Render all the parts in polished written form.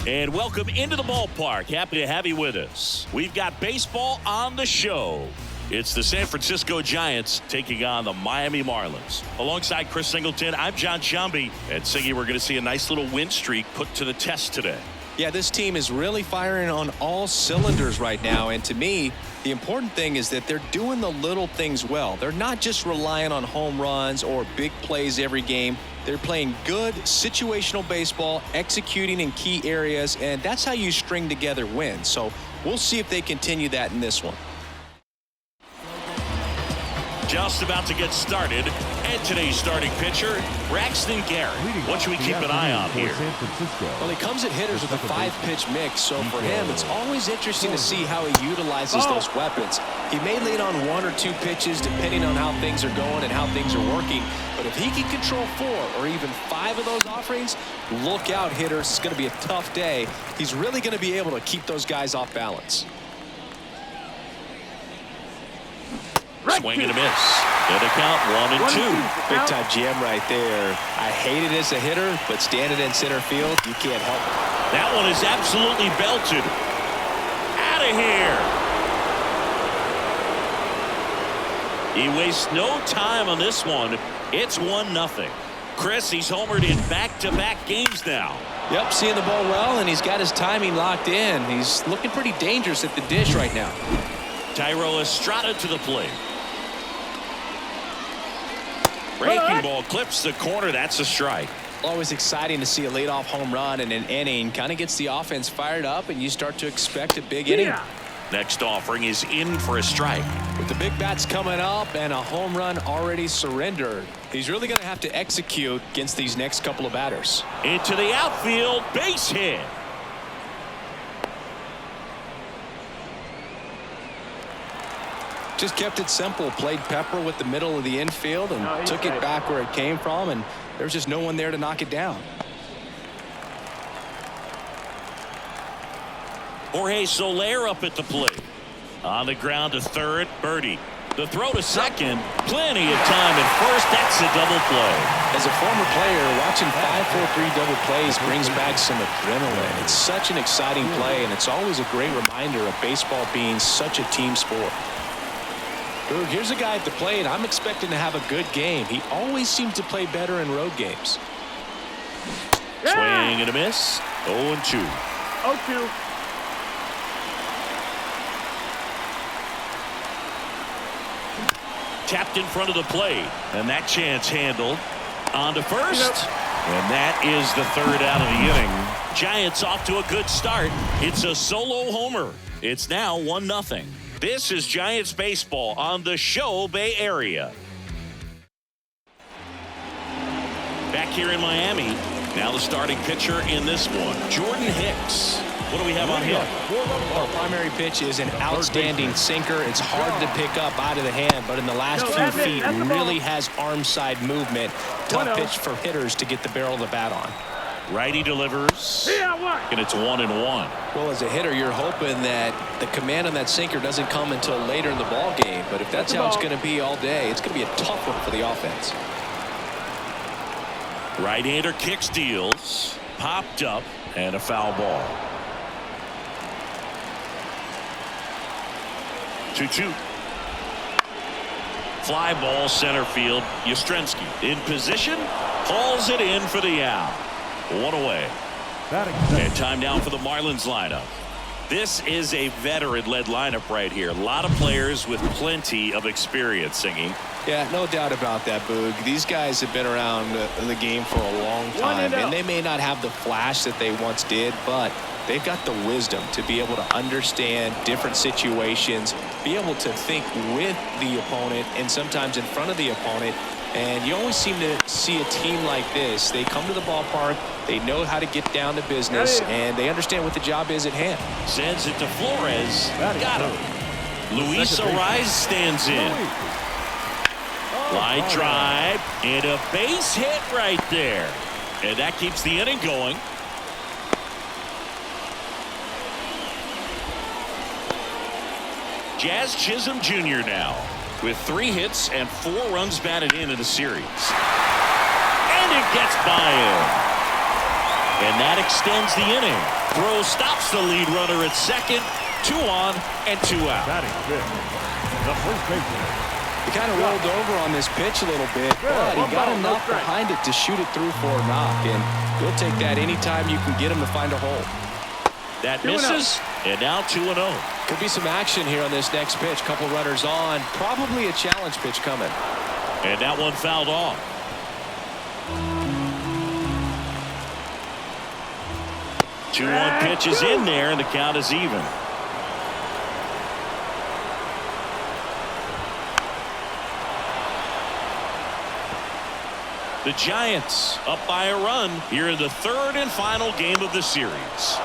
And welcome into the ballpark. Happy to have you with us. We've got baseball on the show. It's the San Francisco Giants taking on the Miami Marlins. Alongside Chris Singleton, I'm John Sciambi. And Singy, we're going to see a nice little win streak put to the test today. Yeah, this team is really firing on all cylinders right now. And to me, the important thing is that they're doing the little things well. They're not just relying on home runs or big plays every game. They're playing good situational baseball, executing in key areas, and that's how you string together wins. So we'll see if they continue that in this one. Just about to get started, and today's starting pitcher, Braxton Garrett. What should we keep an eye on here? Well, he comes at hitters with a 5-pitch mix, so for him, it's always interesting to see how he utilizes those weapons. He may lean on 1 or 2 pitches depending on how things are going and how things are working, but if he can control 4 or even 5 of those offerings, look out, hitters. It's going to be a tough day. He's really going to be able to keep those guys off balance. Swing and a miss. And a count 1-2. Big time jam right there. I hate it as a hitter, but standing in center field, you can't help it. That one is absolutely belted. Out of here. He wastes no time on this one. It's 1-0. Chris, he's homered in back-to-back games now. Yep, seeing the ball well, and he's got his timing locked in. He's looking pretty dangerous at the dish right now. Tyro Estrada to the plate. Breaking ball clips the corner. That's a strike. Always exciting to see a leadoff home run in an inning. Kind of gets the offense fired up, and you start to expect a big inning. Next offering is in for a strike. With the big bats coming up and a home run already surrendered, he's really going to have to execute against these next couple of batters. Into the outfield, base hit. Just kept it simple, played pepper with the middle of the infield and took it back where it came from, and there's just no one there to knock it down. Jorge Soler up at the plate. On the ground to third, Birdie. The throw to second, plenty of time at first. That's a double play. As a former player, watching 5-4-3 double plays brings back some adrenaline. It's such an exciting play, and it's always a great reminder of baseball being such a team sport. Boog, here's a guy at the plate. I'm expecting to have a good game. He always seems to play better in road games. Swing and a miss. 0-2. 0-2. Tapped in front of the plate, and that chance handled. On to first, and that is the third out of the inning. Giants off to a good start. It's a solo homer. It's now 1-0. This is Giants baseball on the show Bay Area. Back here in Miami, now the starting pitcher in this one, Jordan Hicks. What do we have on him? Our primary pitch is an outstanding sinker. It's hard to pick up out of the hand, but in the last few feet really has arm side movement. Tough pitch for hitters to get the barrel of the bat on. Righty delivers, and it's 1-1. Well, as a hitter, you're hoping that the command on that sinker doesn't come until later in the ball game. But if that's how it's going to be all day, it's going to be a tough one for the offense. Right-hander kick steals, popped up, and a foul ball. 2-2. Fly ball center field. Yastrzemski in position, hauls it in for the out. 1 away. And time now for the Marlins lineup. This is a veteran-led lineup right here. A lot of players with plenty of experience, Singing. Yeah, no doubt about that, Boog. These guys have been around the game for a long time, and they may not have the flash that they once did, but they've got the wisdom to be able to understand different situations, be able to think with the opponent and sometimes in front of the opponent. And you always seem to see a team like this. They come to the ballpark, they know how to get down to business, and they understand what the job is at hand. Sends it to Flores. Got him. Luis Ariz stands in. Line drive and a base hit right there. And that keeps the inning going. Jazz Chisholm Jr. now with 3 hits and 4 runs batted in the series. And it gets by him. And that extends the inning. throw stops the lead runner at second. 2 on and 2 out. Batting fifth, the first baseman. He kind of rolled over on this pitch a little bit, but he got enough behind it to shoot it through for a knock, and he'll take that anytime you can get him to find a hole. That misses, and now 2-0. Could be some action here on this next pitch. Couple runners on, probably a challenge pitch coming. And that one fouled off. Two one pitch is in there, and the count is even. The Giants up by a run here in the third and final game of the series.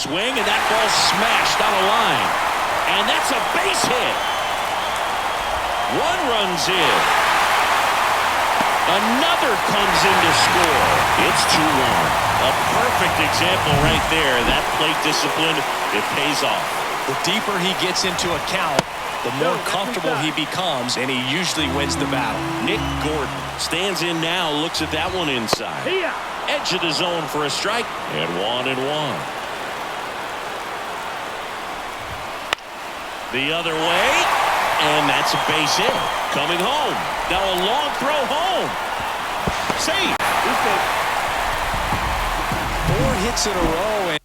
Swing, and that ball smashed down the line. And that's a base hit. 1 runs in. Another comes in to score. It's 2-1. A perfect example right there. That plate discipline, it pays off. The deeper he gets into a count, the more comfortable he becomes, and he usually wins the battle. Nick Gordon stands in now, looks at that one inside. Edge of the zone for a strike, and 1-1. The other way, and that's a base hit. Coming home. Now a long throw home. Safe. 4 hits in a row.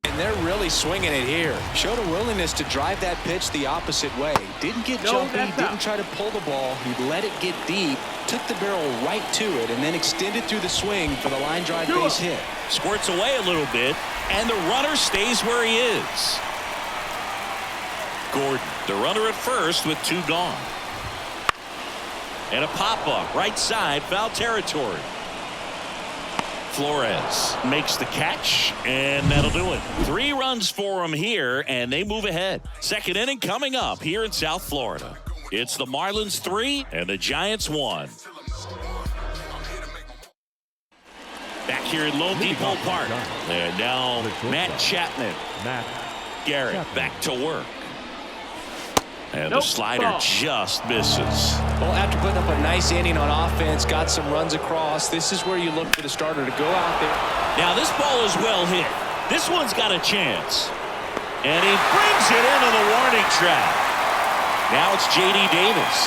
And they're really swinging it here. Showed a willingness to drive that pitch the opposite way. Didn't get jumpy, didn't try to pull the ball. He let it get deep, took the barrel right to it, and then extended through the swing for the line drive base hit. Squirts away a little bit, and the runner stays where he is. Gordon, the runner at first with 2 gone. And a pop-up right side, foul territory. Flores makes the catch, and that'll do it. 3 runs for him here, and they move ahead. Second inning coming up here in South Florida. It's the Marlins 3 and the Giants 1. Back here at Lone Depot Park. And now Matt Chapman. Garrett back to work. And the slider just misses. Well, after putting up a nice inning on offense, got some runs across, this is where you look for the starter to go out there. Now this ball is well hit. This one's got a chance. And he brings it into the warning track. Now it's J.D. Davis.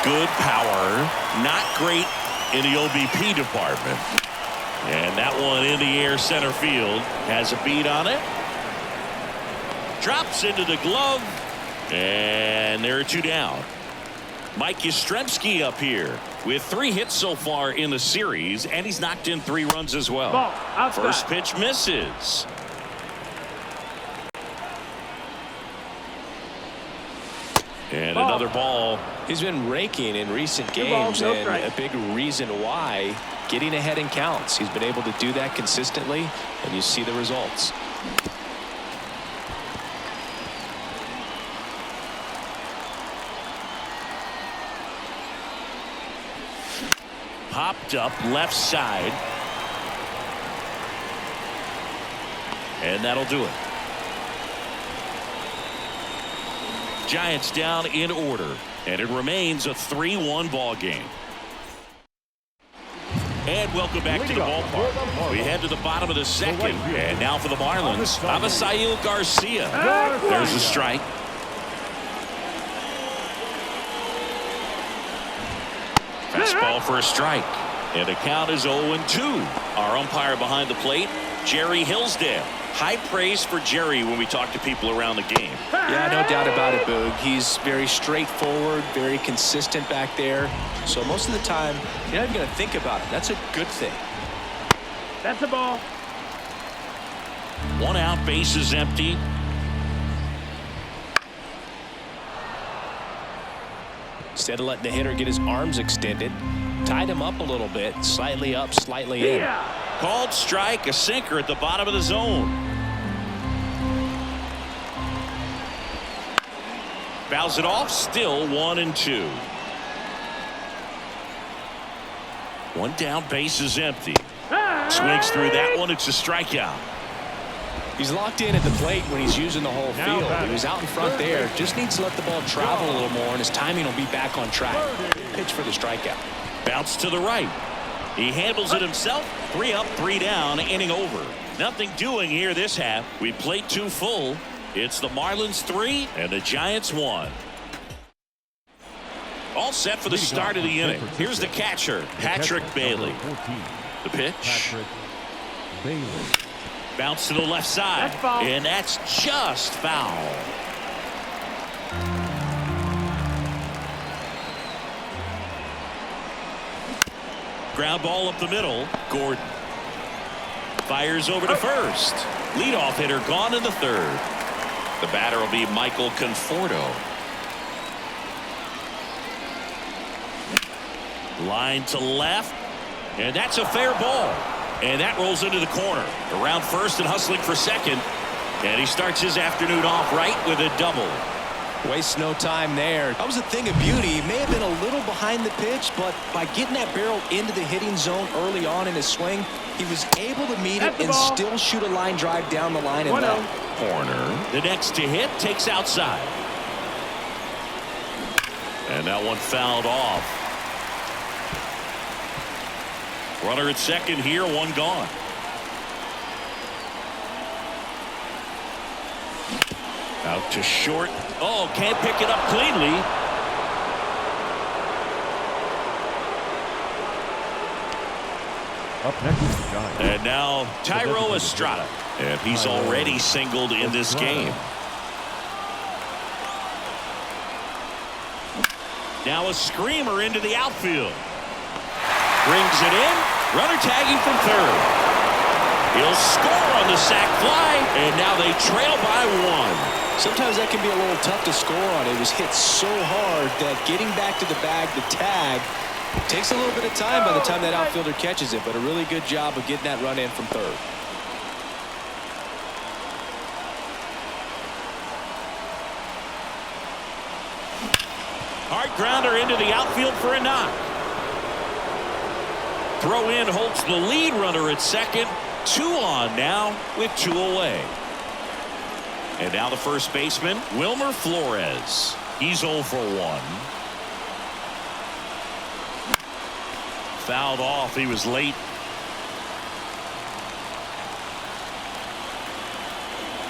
Good power. Not great in the OBP department. And that one in the air center field. Has a beat on it. Drops into the glove. And there are 2 down. Mike Yastrzemski up here with 3 hits so far in the series, and he's knocked in 3 runs as well. First pitch misses. And another ball. He's been raking in recent games, and a big reason why, getting ahead in counts. He's been able to do that consistently, and you see the results. Popped up left side. And that'll do it. Giants down in order. And it remains a 3-1 ball game. And welcome back to the ballpark. We head to the bottom of the second. And now for the Marlins, Avisail Garcia. There's a strike. Fastball for a strike. And the count is 0-2. Our umpire behind the plate, Jerry Hillsdale. High praise for Jerry when we talk to people around the game. Yeah, no doubt about it, Boog. He's very straightforward, very consistent back there. So most of the time, you're not even going to think about it. That's a good thing. That's a ball. 1 out, bases empty. Instead of letting the hitter get his arms extended, tied him up a little bit, slightly up, slightly in. Called strike, a sinker at the bottom of the zone. Fouls it off, still 1-2. 1 down, bases empty. Swings through that one. It's a strikeout. He's locked in at the plate when he's using the whole field. He was out in front there. Just needs to let the ball travel a little more, and his timing will be back on track. Pitch for the strikeout. Bounce to the right. He handles it himself. 3 up, 3 down, inning over. Nothing doing here this half. We played 2 full. It's the Marlins 3 and the Giants 1. All set for the start of the inning. Here's the catcher, Patrick Bailey. The pitch. Bounce to the left side. And that's just foul. Ground ball up the middle. Gordon fires over to first. Leadoff hitter gone in the 3rd. The batter will be Michael Conforto. Line to left, and that's a fair ball, and that rolls into the corner. Around first and hustling for second, and he starts his afternoon off right with a double. Wastes no time there. That was a thing of beauty. He may have been a little behind the pitch, but by getting that barrel into the hitting zone early on in his swing, he was able to meet it and still shoot a line drive down the line and left. Corner. The next to hit takes outside, and that one fouled off. Runner at second here, 1 gone. Out to short. Oh, can't pick it up cleanly. Up next is the Giants. And now Tyro Estrada. And he's already singled in this game. Now a screamer into the outfield. Brings it in. Runner tagging from 3rd. He'll score on the sac fly, and now they trail by 1. Sometimes that can be a little tough to score on. It was hit so hard that getting back to the bag, the tag, takes a little bit of time by the time that outfielder catches it, but a really good job of getting that run in from 3rd. Hard grounder into the outfield for a knock. Throw in holds the lead runner at second. 2 on now with 2 away. And now the first baseman, Wilmer Flores. He's 0 for 1. Fouled off. He was late.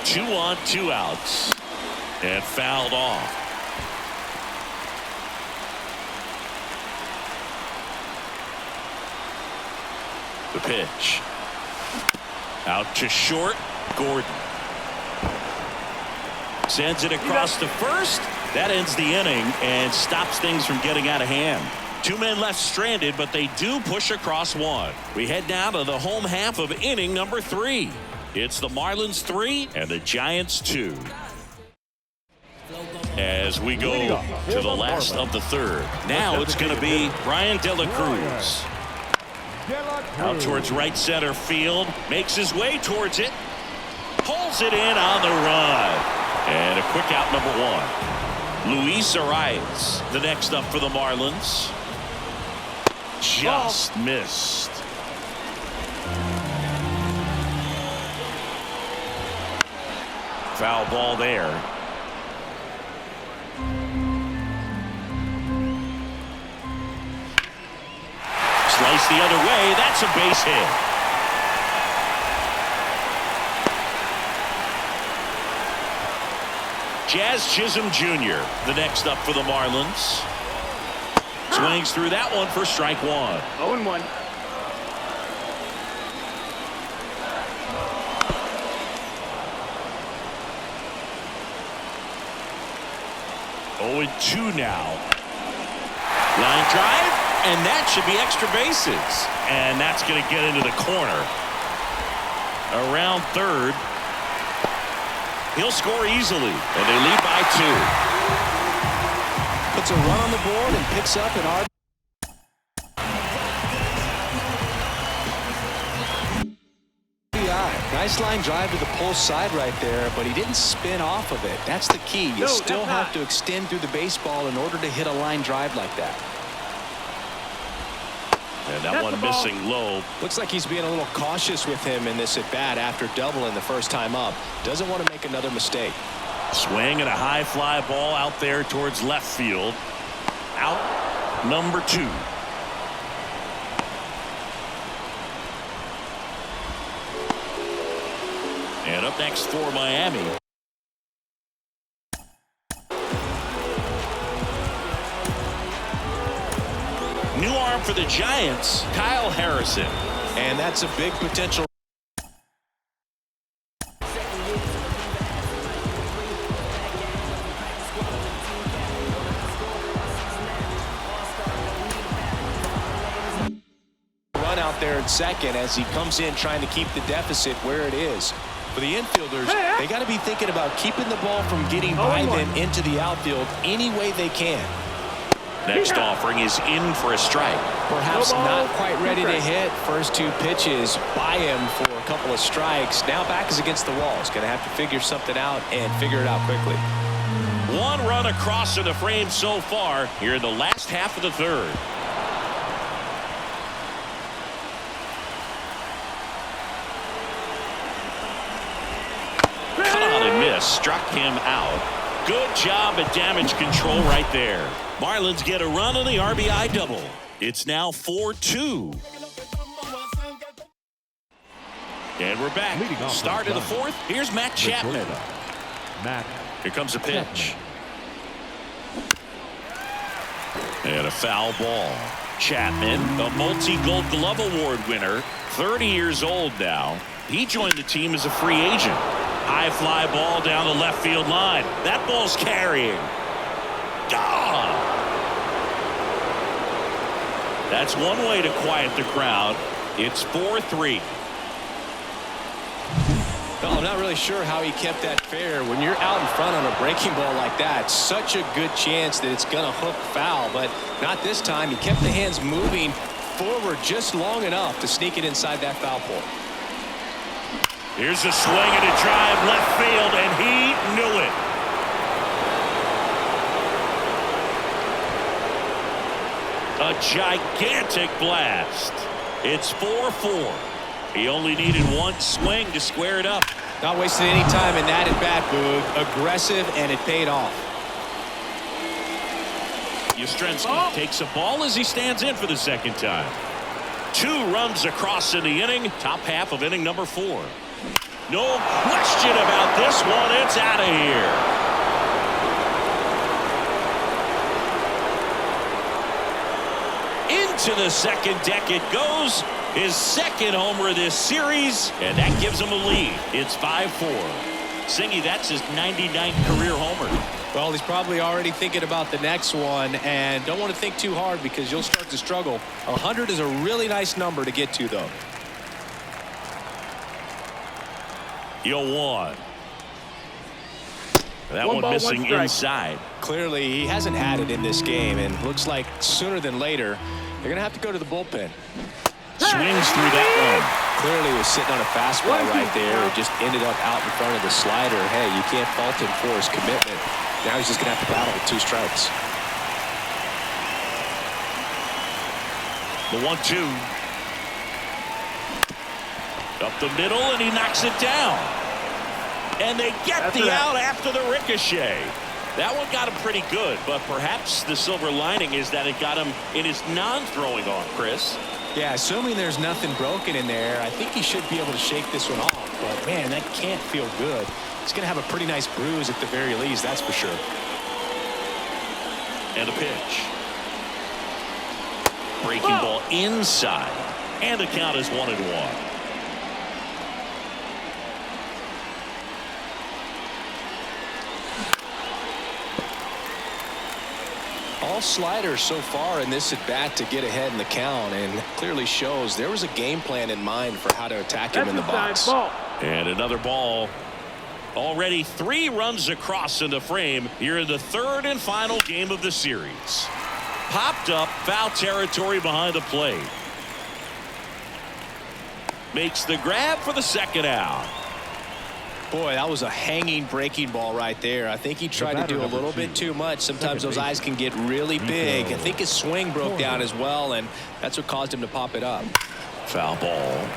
Two on, 2 outs. And fouled off. The pitch. Out to short. Gordon sends it across to first. That ends the inning and stops things from getting out of hand. 2 men left stranded, but they do push across 1. We head down to the home half of inning number 3. It's the Marlins 3 and the Giants 2. As we go to the last of the 3rd. Now it's going to be Brian De La Cruz. Out towards right center field. Makes his way towards it. Pulls it in on the run. And a quick out, number 1. Luis Arias, the next up for the Marlins. Just missed. Foul ball there. Slice the other way. That's a base hit. Jazz Chisholm Jr., the next up for the Marlins. Swings through that one for strike 1. 0-1. Oh, 2 now. Line drive, and that should be extra bases. And that's going to get into the corner. Around 3rd. He'll score easily, and they lead by 2. Puts a run on the board and picks up an RBI. Nice line drive to the pull side right there, but he didn't spin off of it. That's the key. You still have to extend through the baseball in order to hit a line drive like that. And that one missing low. Looks like he's being a little cautious with him in this at bat after doubling the first time up. Doesn't want to make another mistake. Swing and a high fly ball out there towards left field. Out number 2. And up next for Miami. New arm for the Giants, Kyle Harrison. And that's a big potential. Run out there in second as he comes in trying to keep the deficit where it is. For the infielders, they got to be thinking about keeping the ball from getting by them into the outfield any way they can. Next offering is in for a strike. Perhaps not quite ready to hit. First 2 pitches by him for a couple of strikes. Now back is against the wall. He's going to have to figure something out and figure it out quickly. 1 run across in the frame so far here in the last half of the 3rd. Caught and missed. Struck him out. Good job at damage control right there. Marlins get a run on the RBI double. It's now 4-2. And we're back. Start of the 4th. Here's Matt Chapman. Here comes a pitch. And a foul ball. Chapman, a multi-Gold Glove Award winner, 30 years old now. He joined the team as a free agent. High fly ball down the left field line. That ball's carrying. Gone. That's one way to quiet the crowd. It's 4-3. Well, I'm not really sure how he kept that fair. When you're out in front on a breaking ball like that, such a good chance that it's going to hook foul, but not this time. He kept the hands moving forward just long enough to sneak it inside that foul pole. Here's a swing and a drive left field, and he knew it. A gigantic blast. It's 4-4. He only needed 1 swing to square it up. Not wasting any time in that at bat, Boog. Aggressive, and it paid off. Yastrzemski takes a ball as he stands in for the second time. 2 runs across in the inning. Top half of inning number 4. No question about this one. It's out of here. Into the second deck it goes. His second homer of this series, and that gives him a lead. It's 5-4. Singy, that's his 99th career homer. Well, he's probably already thinking about the next one, and don't want to think too hard because you'll start to struggle. 100 is a really nice number to get to, though. 0-1. That one missing inside. Clearly, he hasn't had it in this game, and looks like sooner than later, they're going to have to go to the bullpen. Swings through that one. Clearly was sitting on a fastball right there. It just ended up out in front of the slider. Hey, you can't fault him for his commitment. Now he's just going to have to battle with 2 strikes. The 1-2. Up the middle, and he knocks it down. And they get the out after the ricochet. That one got him pretty good, but perhaps the silver lining is that it got him in his non-throwing arm, Chris. Yeah, assuming there's nothing broken in there, I think he should be able to shake this one off. But, man, that can't feel good. He's going to have a pretty nice bruise at the very least, that's for sure. And a pitch. Breaking ball inside. And the count is 1-1. All sliders so far in this at bat to get ahead in the count, and clearly shows there was a game plan in mind for how to attack him in the box. And another ball. Already 3 runs across in the frame here in the 3rd and final game of the series. Popped up, foul territory behind the plate. Makes the grab for the second out. Boy, that was a hanging breaking ball right there. I think he tried to do a little bit too much. Sometimes those eyes can get really big. I think his swing broke down as well, and that's what caused him to pop it up. Foul ball.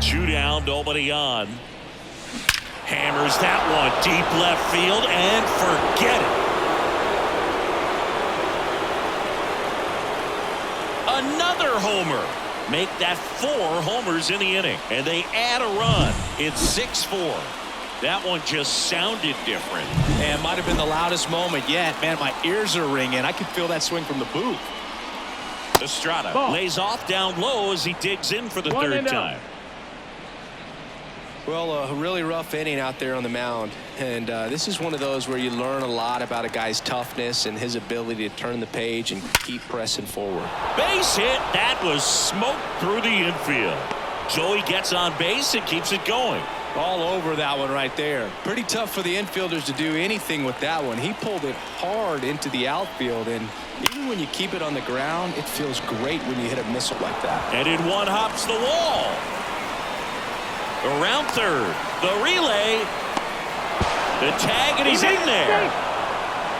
Two down, nobody on. Hammers that one deep left field and forget it. Another homer. Make that 4 homers in the inning, and they add a run. It's 6-4. That one just sounded different. And might have been the loudest moment yet. Man, my ears are ringing. I could feel that swing from the booth. Estrada lays off down low as he digs in for the third time. Well, a really rough inning out there on the mound, and this is one of those where you learn a lot about a guy's toughness and his ability to turn the page and keep pressing forward. Base hit. That was smoke through the infield. Joey gets on base and keeps it going. All over that one right there. Pretty tough for the infielders to do anything with that one. He pulled it hard into the outfield, and even when you keep it on the ground, it feels great when you hit a missile like that. And in one hops the wall. Around third, the relay, the tag, and he's in there.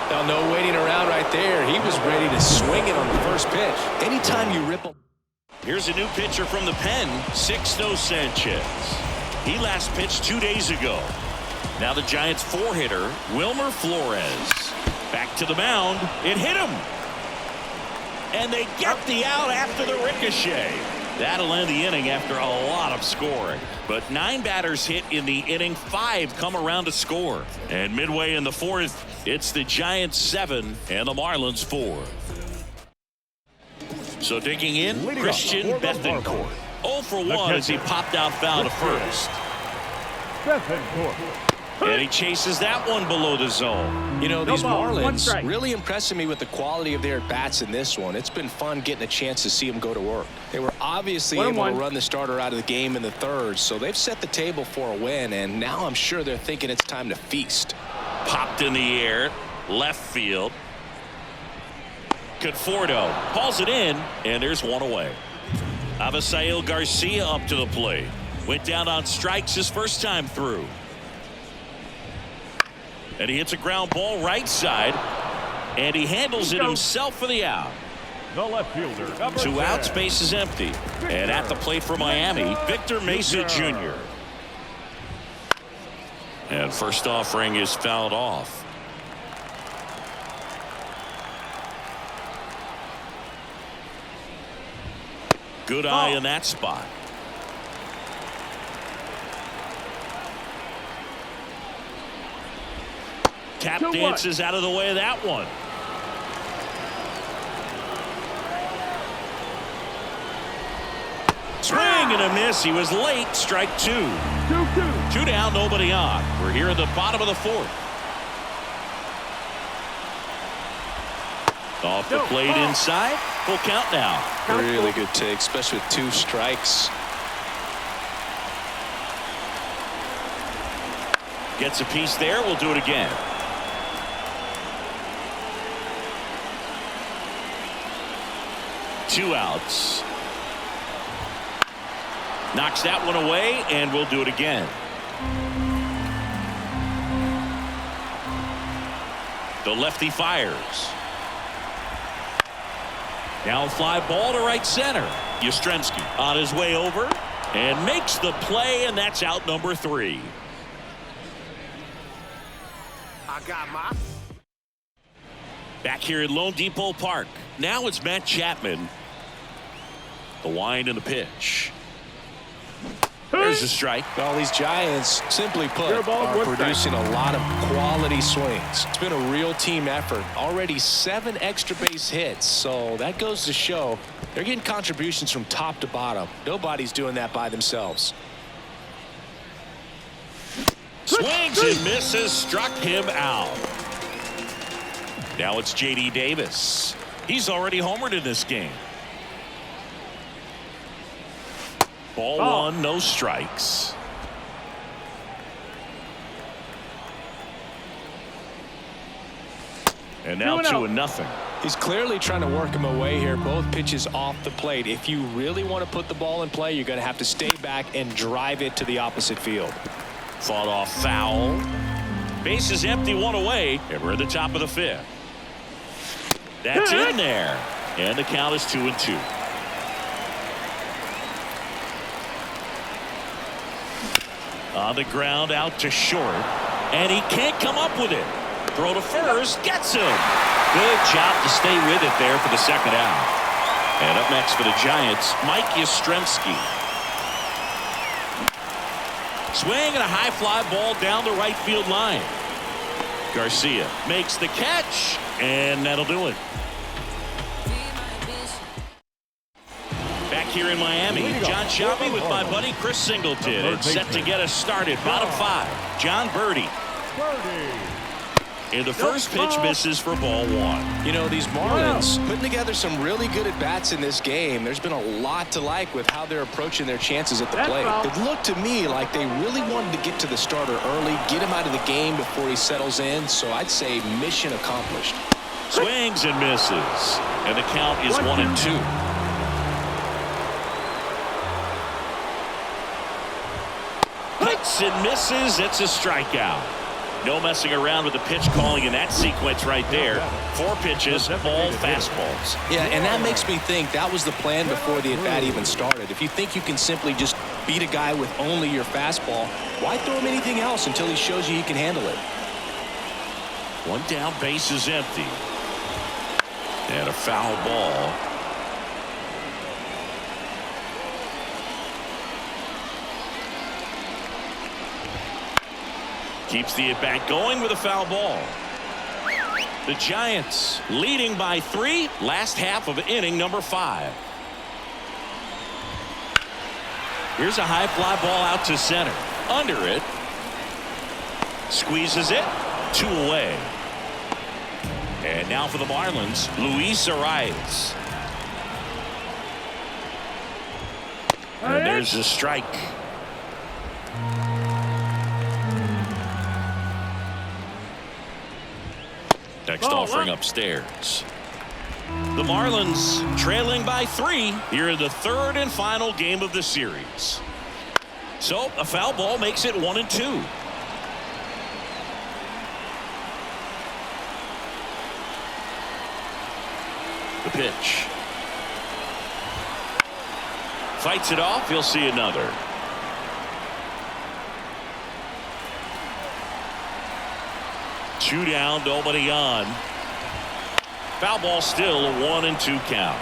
Now, no waiting around right there. He was ready to swing it on the first pitch. Anytime you ripple. Here's a new pitcher from the pen, Sixto Sanchez. He last pitched 2 days ago. Now the Giants' 4-hitter, Wilmer Flores. Back to the mound. It hit him. And they get the out after the ricochet. That'll end the inning after a lot of scoring. But 9 batters hit in the inning, 5 come around to score. And midway in the 4th, it's the Giants 7 and the Marlins 4. So digging in, Christian Bethancourt. 0 for 1 as he popped out foul to first. And he chases that one below the zone. You know, these Marlins really impressing me with the quality of their bats in this one. It's been fun getting a chance to see them go to work. They were obviously able to run the starter out of the game in the 3rd, so they've set the table for a win, and now I'm sure they're thinking it's time to feast. Popped in the air, left field. Conforto hauls it in, and there's one away. Avisail Garcia up to the plate. Went down on strikes his first time through. And he hits a ground ball right side, and he handles it himself for the out. The left fielder. 2 outs, base is empty. And at the plate for Miami, Victor Mesa Jr. And first offering is fouled off. Good eye in that spot. Tap dances out of the way of that one. Swing and a miss. He was late. Strike 2. 2 down, nobody on. We're here at the bottom of the 4th. Off the plate inside. Full count now. Really good take, especially with 2 strikes. Gets a piece there. We'll do it again. Two outs. Knocks that one away, and we'll do it again. The lefty fires. Now a fly ball to right center. Yastrzemski on his way over and makes the play, and that's out number 3. I got my. Back here at Lone Depot Park. Now it's Matt Chapman. The wind and the pitch. There's a strike. Well, these Giants, simply put, are producing a lot of quality swings. It's been a real team effort. Already 7 extra base hits, so that goes to show they're getting contributions from top to bottom. Nobody's doing that by themselves. Swings and misses, struck him out. Now it's J.D. Davis. He's already homered in this game. Ball 1, no strikes. And now 2-0. He's clearly trying to work him away here. Both pitches off the plate. If you really want to put the ball in play, you're going to have to stay back and drive it to the opposite field. Fought off foul. Bases empty, one away, and we're at the top of the fifth. That's in there, and the count is 2-2. On the ground, out to short, and he can't come up with it. Throw to first, gets him. Good job to stay with it there for the second out. And up next for the Giants, Mike Yastrzemski. Swing and a high fly ball down the right field line. Garcia makes the catch, and that'll do it. Back here in Miami, John Shelby with my buddy Chris Singleton. It's set to get us started. Bottom five, John Birdie. And the first pitch misses for ball one. You know, these Marlins putting together some really good at-bats in this game. There's been a lot to like with how they're approaching their chances at the plate. It looked to me like they really wanted to get to the starter early, get him out of the game before he settles in. So I'd say mission accomplished. Swings and misses. And the count is 1-2. Hits and misses. It's a strikeout. No messing around with the pitch calling in that sequence right there. 4 pitches, all fastballs. Yeah, and that makes me think that was the plan before the at-bat even started. If you think you can simply just beat a guy with only your fastball, why throw him anything else until he shows you he can handle it? One down, base is empty. And a foul ball. Keeps the at-bat going with a foul ball. The Giants leading by 3, last half of inning number 5. Here's a high fly ball out to center. Under it. Squeezes it. 2 away. And now for the Marlins, Luis Arias. And there's a strike. Next offering upstairs. The Marlins trailing by 3 here in the third and final game of the series. So a foul ball makes it 1-2. The pitch. Fights it off. He'll see another. Two down, nobody on. Foul ball still, a 1-2 count.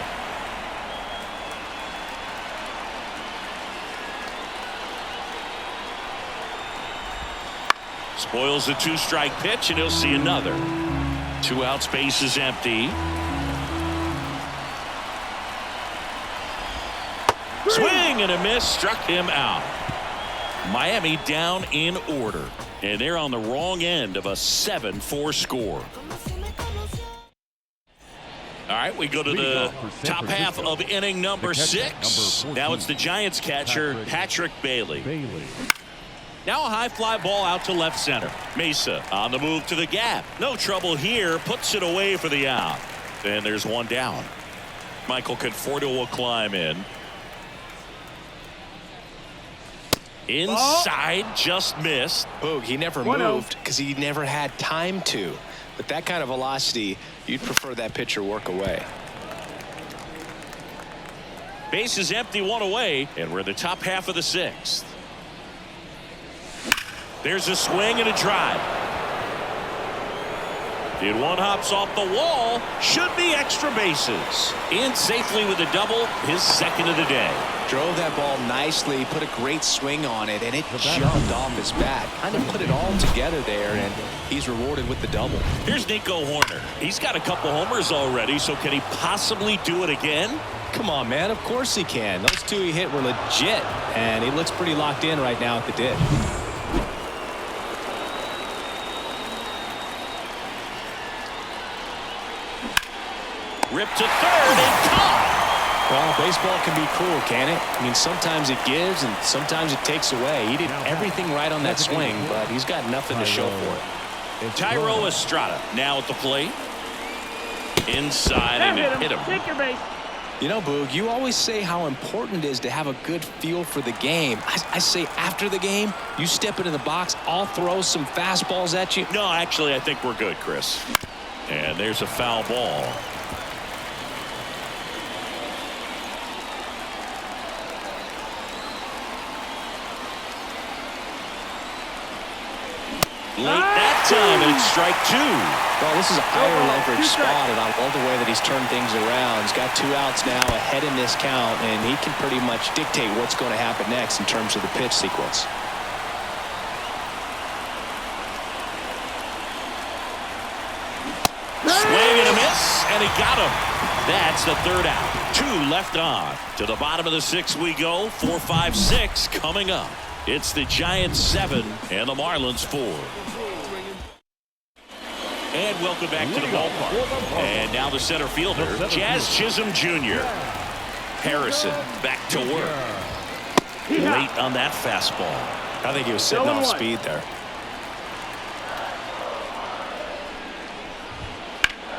Spoils the 2-strike pitch, and he'll see another. 2 outs, base is empty. Swing and a miss, struck him out. Miami down in order, and they're on the wrong end of a 7-4 score. All right, we go to the top half of inning number 6. Now it's the Giants catcher, Patrick Bailey. Now a high fly ball out to left center. Mesa on the move to the gap. No trouble here, puts it away for the out. And there's 1 down. Michael Conforto will climb in. Inside, just missed. Boog, he never moved because he never had time to. With that kind of velocity, you'd prefer that pitcher work away. Base is empty, 1 away, and we're in the top half of the 6th. There's a swing and a drive. And 1 hops off the wall. Should be extra bases. In safely with a double, his 2nd of the day. Drove that ball nicely, put a great swing on it, and it jumped off his bat. Kind of put it all together there, and he's rewarded with the double. Here's Nico Horner. He's got a couple homers already, so can he possibly do it again? Come on, man. Of course he can. Those 2 he hit were legit, and he looks pretty locked in right now at the dip. Ripped to third and caught. Well, baseball can be cruel, can it? I mean, sometimes it gives and sometimes it takes away. He did everything right on that swing, but he's got nothing to show for it. Tyro Estrada now at the plate. inside and it hit him. Take your base. You know, Boog, you always say how important it is to have a good feel for the game. I say after the game, you step into the box, I'll throw some fastballs at you. No, actually, I think we're good, Chris. And there's a foul ball. Late that time, and it's strike two. Well, this is a higher leverage spot, and I love the way that he's turned things around. He's got 2 outs now ahead in this count, and he can pretty much dictate what's going to happen next in terms of the pitch sequence. Swing and a miss, and he got him. That's the 3rd out. 2 left on. To the bottom of the 6th we go. 4, 5, 6 coming up. It's the Giants 7 and the Marlins 4. And welcome back to the ballpark. And now the center fielder, Jazz Chisholm Jr. Harrison back to work. Late on that fastball. I think he was sitting off speed there.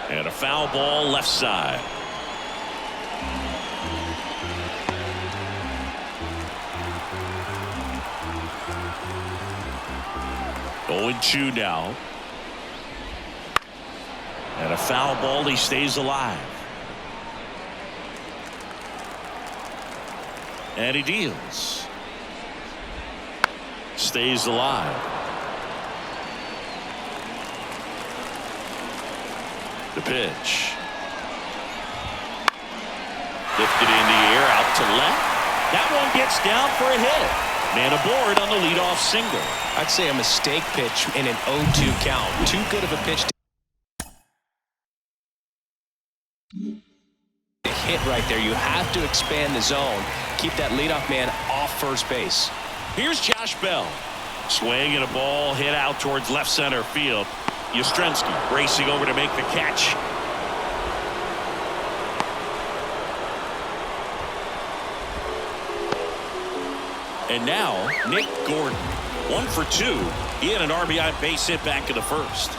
And a foul ball left side. Going 2 now. And a foul ball. He stays alive. And he deals. Stays alive. The pitch. Lifted in the air out to left. That one gets down for a hit. Man aboard on the leadoff single. I'd say a mistake pitch in an 0-2 count. Too good of a pitch to hit right there. You have to expand the zone. Keep that leadoff man off first base. Here's Josh Bell. Swing and a ball hit out towards left center field. Yastrzemski racing over to make the catch. And now Nick Gordon. 1 for 2. He had an RBI base hit back in the 1st.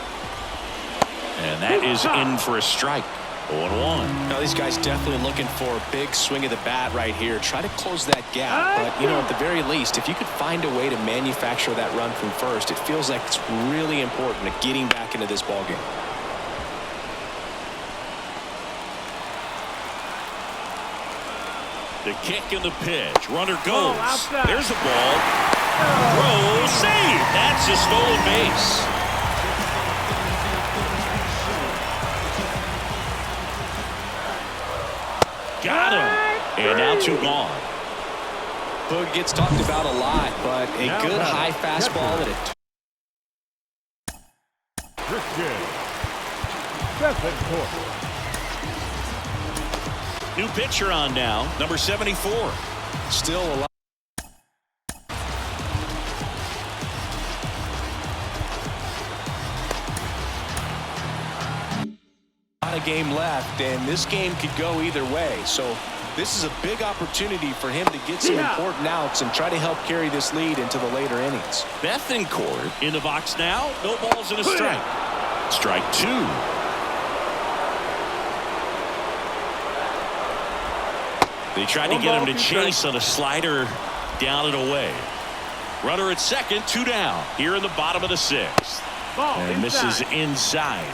And that is in for a strike. 0-1. Now these guys definitely looking for a big swing of the bat right here. Try to close that gap. But, you know, at the very least, if you could find a way to manufacture that run from first, it feels like it's really important to getting back into this ballgame. The kick and the pitch. Runner goes. There's the ball. Throw, save. That's a stolen base. Got him. And now 2 gone. Boog gets talked about a lot, but a good high fastball at it. New pitcher on now, number 74. Still a lot. A game left, and this game could go either way. So this is a big opportunity for him to get some important outs and try to help carry this lead into the later innings. Bethencourt in the box now. No balls and a strike. Strike 2. They tried to get him to chase on a slider down and away. Runner at second, 2 down here in the bottom of the 6th. And misses inside.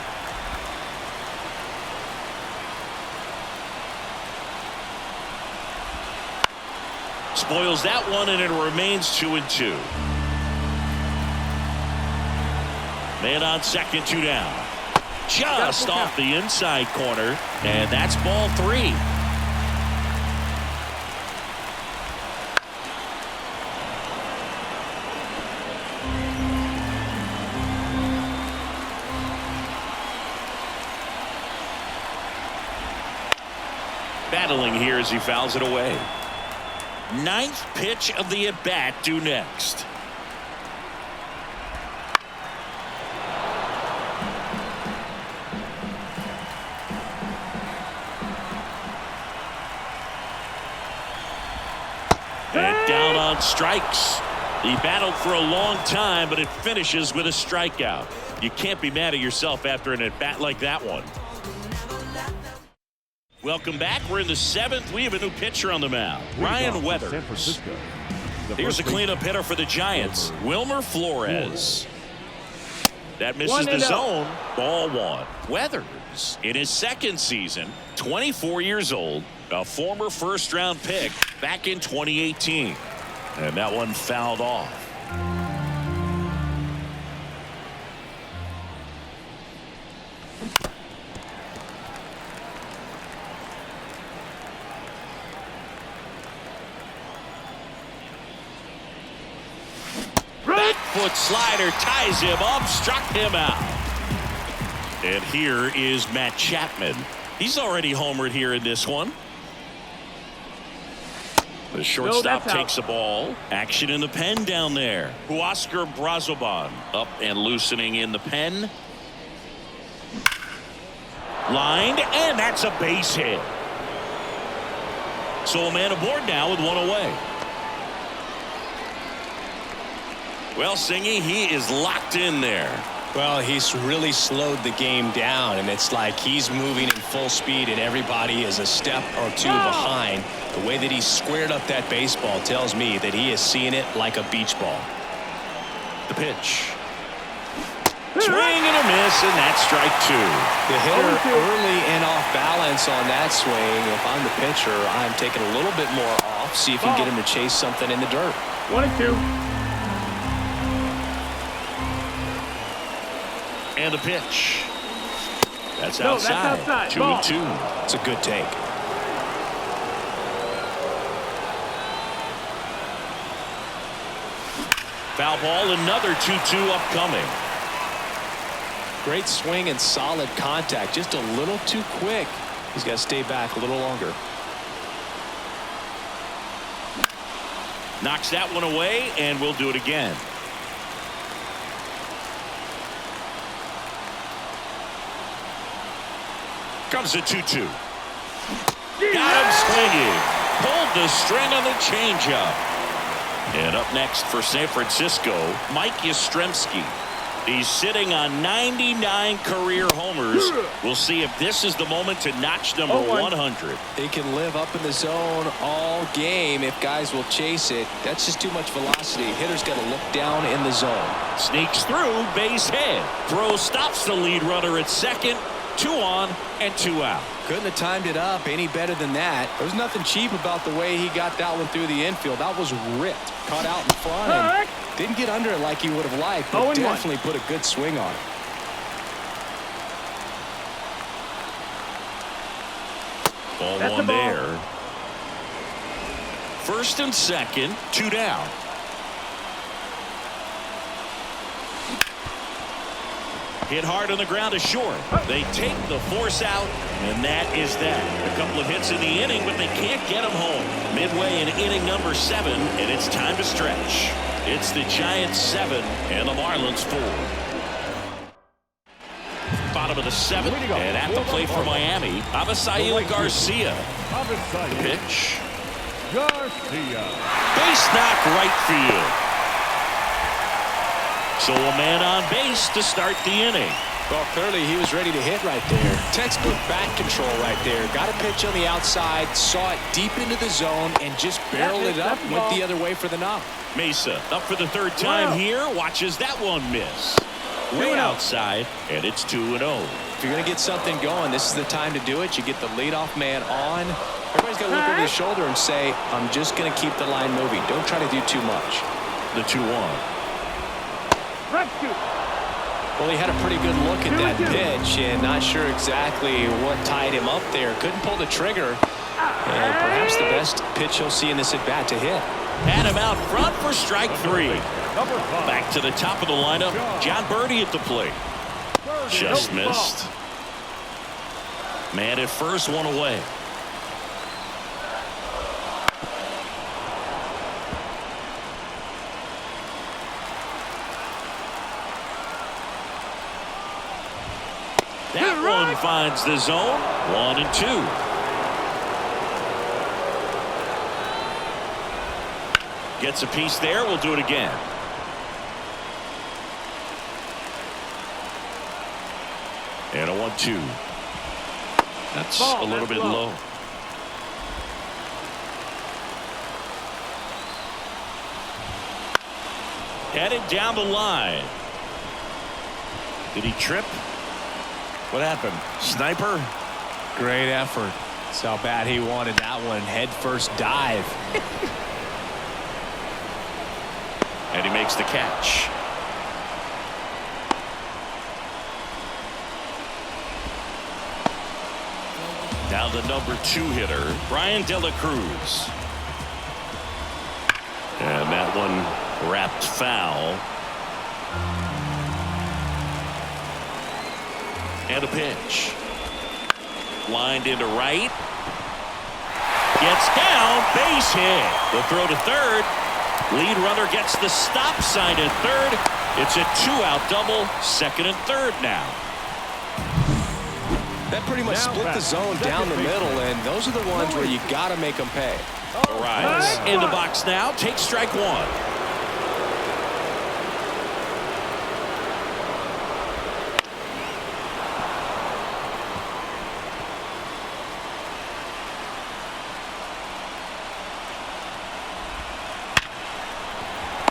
Spoils that one, and it remains 2-2. Man on second, 2 down. Just off the inside corner, and that's ball 3. Battling here as he fouls it away. 9th pitch of the at-bat due next. And down on strikes. He battled for a long time, but it finishes with a strikeout. You can't be mad at yourself after an at-bat like that one. Welcome back. We're in the 7th. We have a new pitcher on the mound, Ryan Weathers. San Francisco. Here's the cleanup hitter for the Giants, Wilmer Flores. That misses the zone. Ball 1. Weathers, in his 2nd season, 24 years old, a former first-round pick back in 2018. And that one fouled off. Back foot slider ties him up, struck him out. And here is Matt Chapman. He's already homered here in this one. The shortstop takes the ball. Action in the pen down there. Huascar Brazoban up and loosening in the pen. Lined, and that's a base hit. So a man aboard now with one away. Well, Singy, he is locked in there. Well, he's really slowed the game down, and it's like he's moving in full speed, and everybody is a step or two behind. The way that he squared up that baseball tells me that he is seeing it like a beach ball. The pitch. Swing and a miss, and that's strike 2. The hitter early and off balance on that swing. If I'm the pitcher, I'm taking a little bit more off, see if you can get him to chase something in the dirt. 1-2. And the pitch. That's outside. 2-2. It's a good take. Foul ball, another 2-2 upcoming. Great swing and solid contact. Just a little too quick. He's got to stay back a little longer. Knocks that one away, and we'll do it again. Comes the 2-2. Got him swinging. Pulled the string on the changeup. And up next for San Francisco, Mike Yastrzemski. He's sitting on 99 career homers. We'll see if this is the moment to notch number 100. They can live up in the zone all game if guys will chase it. That's just too much velocity. Hitter's got to look down in the zone. Sneaks through, base hit. Throw stops the lead runner at second. 2 on and 2 out. Couldn't have timed it up any better than that. There's nothing cheap about the way he got that one through the infield. That was ripped. Caught out in front and didn't get under it like he would have liked, but definitely put a good swing on it. Ball 1 there. First and second, 2 down. Hit hard on the ground is short. They take the force out, and that is that. A couple of hits in the inning, but they can't get them home. Midway in inning number 7, and it's time to stretch. It's the Giants 7 and the Marlins 4. Bottom of the 7th, and at the plate for Miami, Avisail Garcia. The pitch. Garcia. Base knock right field. So a man on base to start the inning. Well, clearly he was ready to hit right there. Textbook bat control right there. Got a pitch on the outside, saw it deep into the zone, and just barreled it up, went the other way for the knock. Mesa up for the 3rd time here. Watches that one miss. Way outside, and it's 2-0. If you're going to get something going, this is the time to do it. You get the leadoff man on. Everybody's got to look over his shoulder and say, I'm just going to keep the line moving. Don't try to do too much. The 2-1. Well, he had a pretty good look at that pitch and not sure exactly what tied him up there. Couldn't pull the trigger. And perhaps the best pitch he'll see in this at-bat to hit. Had him out front for strike 3. Back to the top of the lineup. John Birdie at the plate. Just missed. Man at first, 1 away. That one finds the zone. 1 and 2. Gets a piece there. We'll do it again. And a 1-2. That's a little bit low. Headed down the line. Did he trip? What happened? Sniper? Great effort. That's how bad he wanted that one. Head first dive. And he makes the catch. Now the number 2 hitter, Brian De La Cruz. And that one wrapped foul. And a pitch. Lined into right. Gets down, base hit. The throw to third. Lead runner gets the stop sign at third. It's a 2-out double, second and third now. That pretty much split the zone down the middle, and those are the ones where you got to make them pay. Arrives in the box now, takes strike one.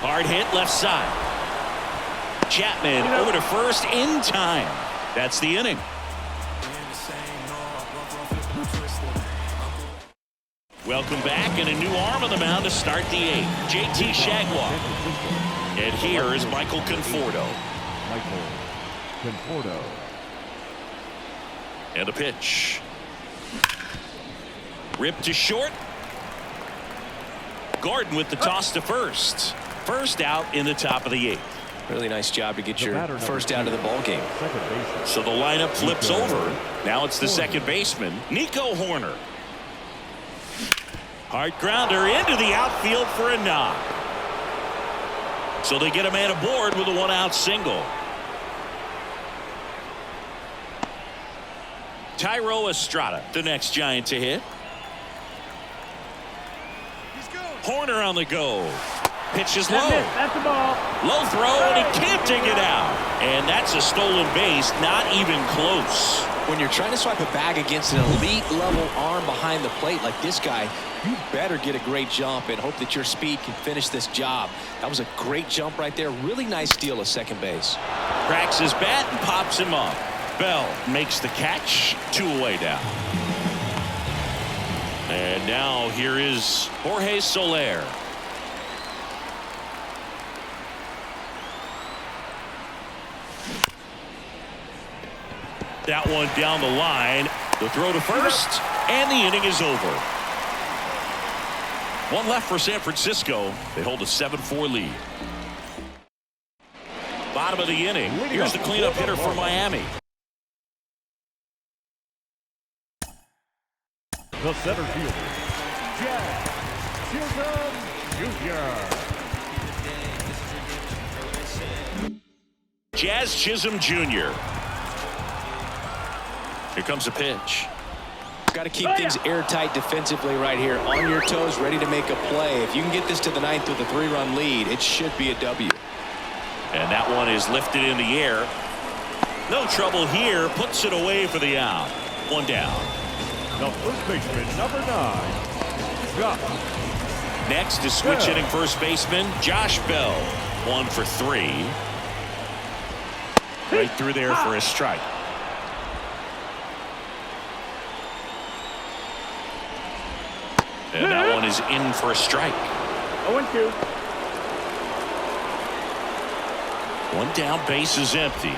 Hard hit left side. Chapman over to first in time. That's the inning. Welcome back, and a new arm on the mound to start the 8th. JT Shagwar. And here is Michael Conforto. And a pitch. Ripped to short. Gordon with the toss to first. First out in the top of the 8th. Really nice job to get your first out of the ball game. So the lineup flips over. Now it's the second baseman, Nico Horner. Hard grounder into the outfield for a knock. So they get a man aboard with a 1-out single. Tyro Estrada, the next Giant to hit. Horner on the go. Pitch is low. That's the ball. Low throw, and he can't dig it out. And that's a stolen base, not even close. When you're trying to swipe a bag against an elite level arm behind the plate like this guy, you better get a great jump and hope that your speed can finish this job. That was a great jump right there. Really nice steal of second base. Cracks his bat and pops him up. Bell makes the catch. 2 away now. And now here is Jorge Soler. That one down the line. The throw to first, and the inning is over. 1 left for San Francisco. They hold a 7-4 lead. Bottom of the inning. Here's the cleanup hitter for Miami. The center fielder, Chisholm Jr. Jazz Chisholm Jr. Here comes a pitch. Got to keep things airtight defensively right here. On your toes, ready to make a play. If you can get this to the 9th with a 3-run lead, it should be a W. And that one is lifted in the air. No trouble here. Puts it away for the out. 1 down. The first baseman, number 9, Josh. Next is switch hitting first baseman Josh Bell. 1 for 3. Right through there for a strike. And that one is in for a strike. 0-2. 1 down, base is empty.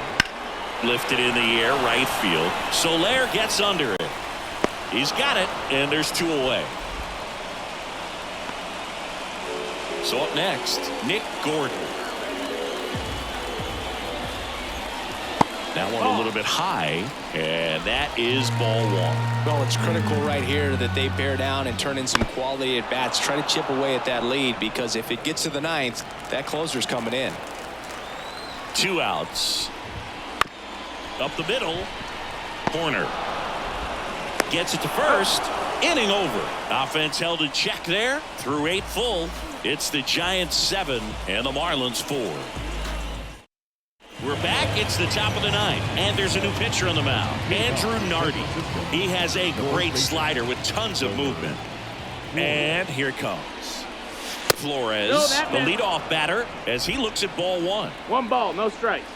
Lifted in the air, right field. Soler gets under it. He's got it, and there's 2 away. So up next, Nick Gordon. That one a little bit high, and that is ball 1. Well, it's critical right here that they bear down and turn in some quality at bats. Try to chip away at that lead, because if it gets to the 9th, that closer's coming in. 2 outs. Up the middle, Horner gets it to first. Inning over. Offense held in check there through 8 full. It's the Giants 7 and the Marlins 4. We're back. It's the top of the ninth, and there's a new pitcher on the mound, Andrew Nardi. He has a great slider with tons of movement. And here it comes. Flores, the leadoff batter, as he looks at ball one. 1 ball, no strikes.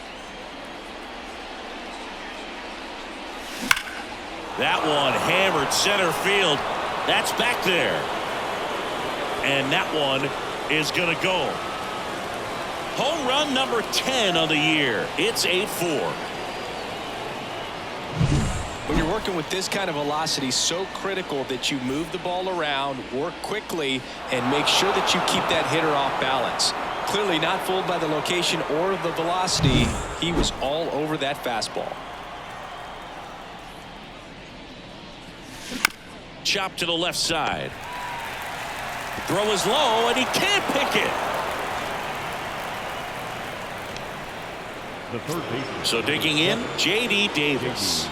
That one hammered center field. That's back there. And that one is going to go. Home run number 10 of the year. It's 8-4. When you're working with this kind of velocity, so critical that you move the ball around, work quickly, and make sure that you keep that hitter off balance. Clearly not fooled by the location or the velocity. He was all over that fastball. Chop to the left side. Throw is low, and he can't pick it. The third baseman. So digging in, J.D. Davis.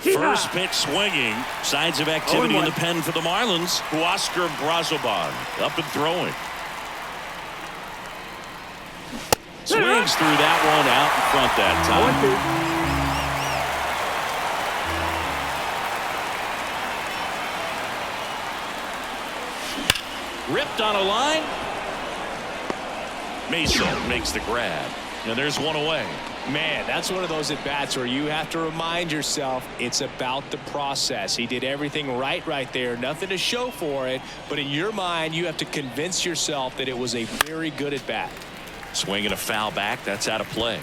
First pitch swinging. Signs of activity in the pen for the Marlins. Huascar Brazoban up and throwing. Swings through that one out in front that time. Ripped on a line. Mason makes the grab. And there's one away. Man, that's one of those at-bats where you have to remind yourself it's about the process. He did everything right there. Nothing to show for it. But in your mind, you have to convince yourself that it was a very good at-bat. Swinging a foul back. That's out of play.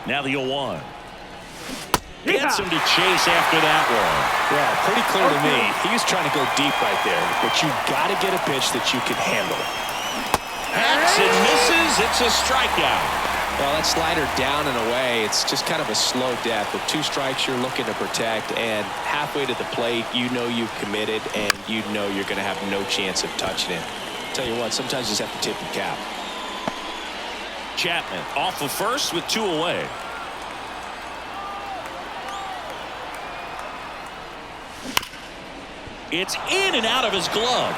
Now the 0-1. Gets him to chase after that one. Yeah, pretty clear to me. He was trying to go deep right there, but you've got to get a pitch that you can handle. Hacks and misses. It's a strikeout. Well, that slider down and away, it's just kind of a slow death. With 2 strikes you're looking to protect, and halfway to the plate, you know you've committed, and you know you're going to have no chance of touching it. Tell you what, sometimes you just have to tip your cap. Chapman off of first with 2 away. It's in and out of his glove,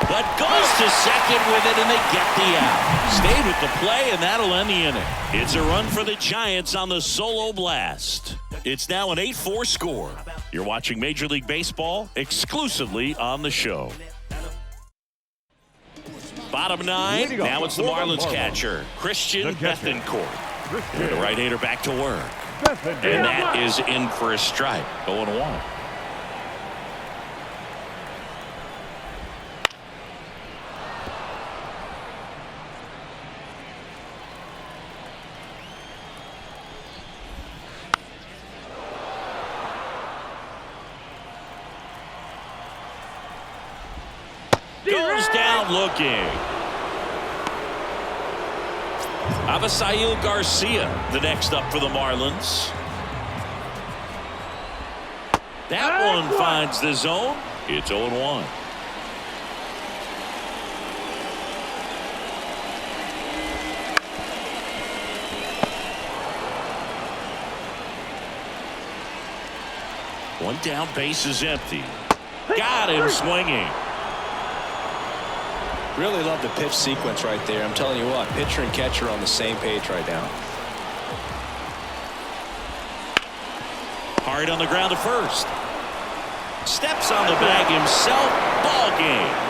but goes to second with it, and they get the out. Stayed with the play, and that'll end the inning. It's a run for the Giants on the solo blast. It's now an 8-4 score. You're watching Major League Baseball exclusively on the show. Bottom 9, now it's the Marlins catcher, Christian Bethancourt. The right-hander back to work. And that is in for a strike, 0-1. Goes down looking. Avisail Garcia, the next up for the Marlins. That one finds the zone. It's 0-1. One down, base is empty. Got him swinging. Really love the pitch sequence right there. I'm telling you what, pitcher and catcher are on the same page right now. Hard on the ground to first. Steps on the bag himself. Ball game.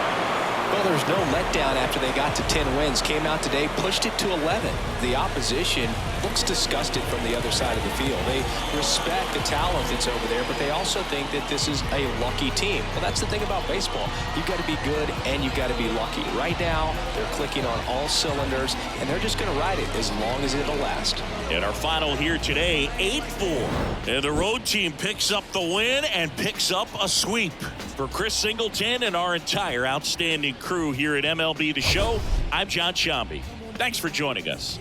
Well, there's no letdown after they got to 10 wins. Came out today, pushed it to 11. The opposition looks disgusted from the other side of the field. They respect the talent that's over there, but they also think that this is a lucky team. Well, that's the thing about baseball. You've got to be good and you've got to be lucky. Right now, they're clicking on all cylinders, and they're just going to ride it as long as it'll last. And our final here today, 8-4. And the road team picks up the win and picks up a sweep. For Chris Singleton and our entire outstanding crew here at MLB The Show, I'm John Shambi. Thanks for joining us.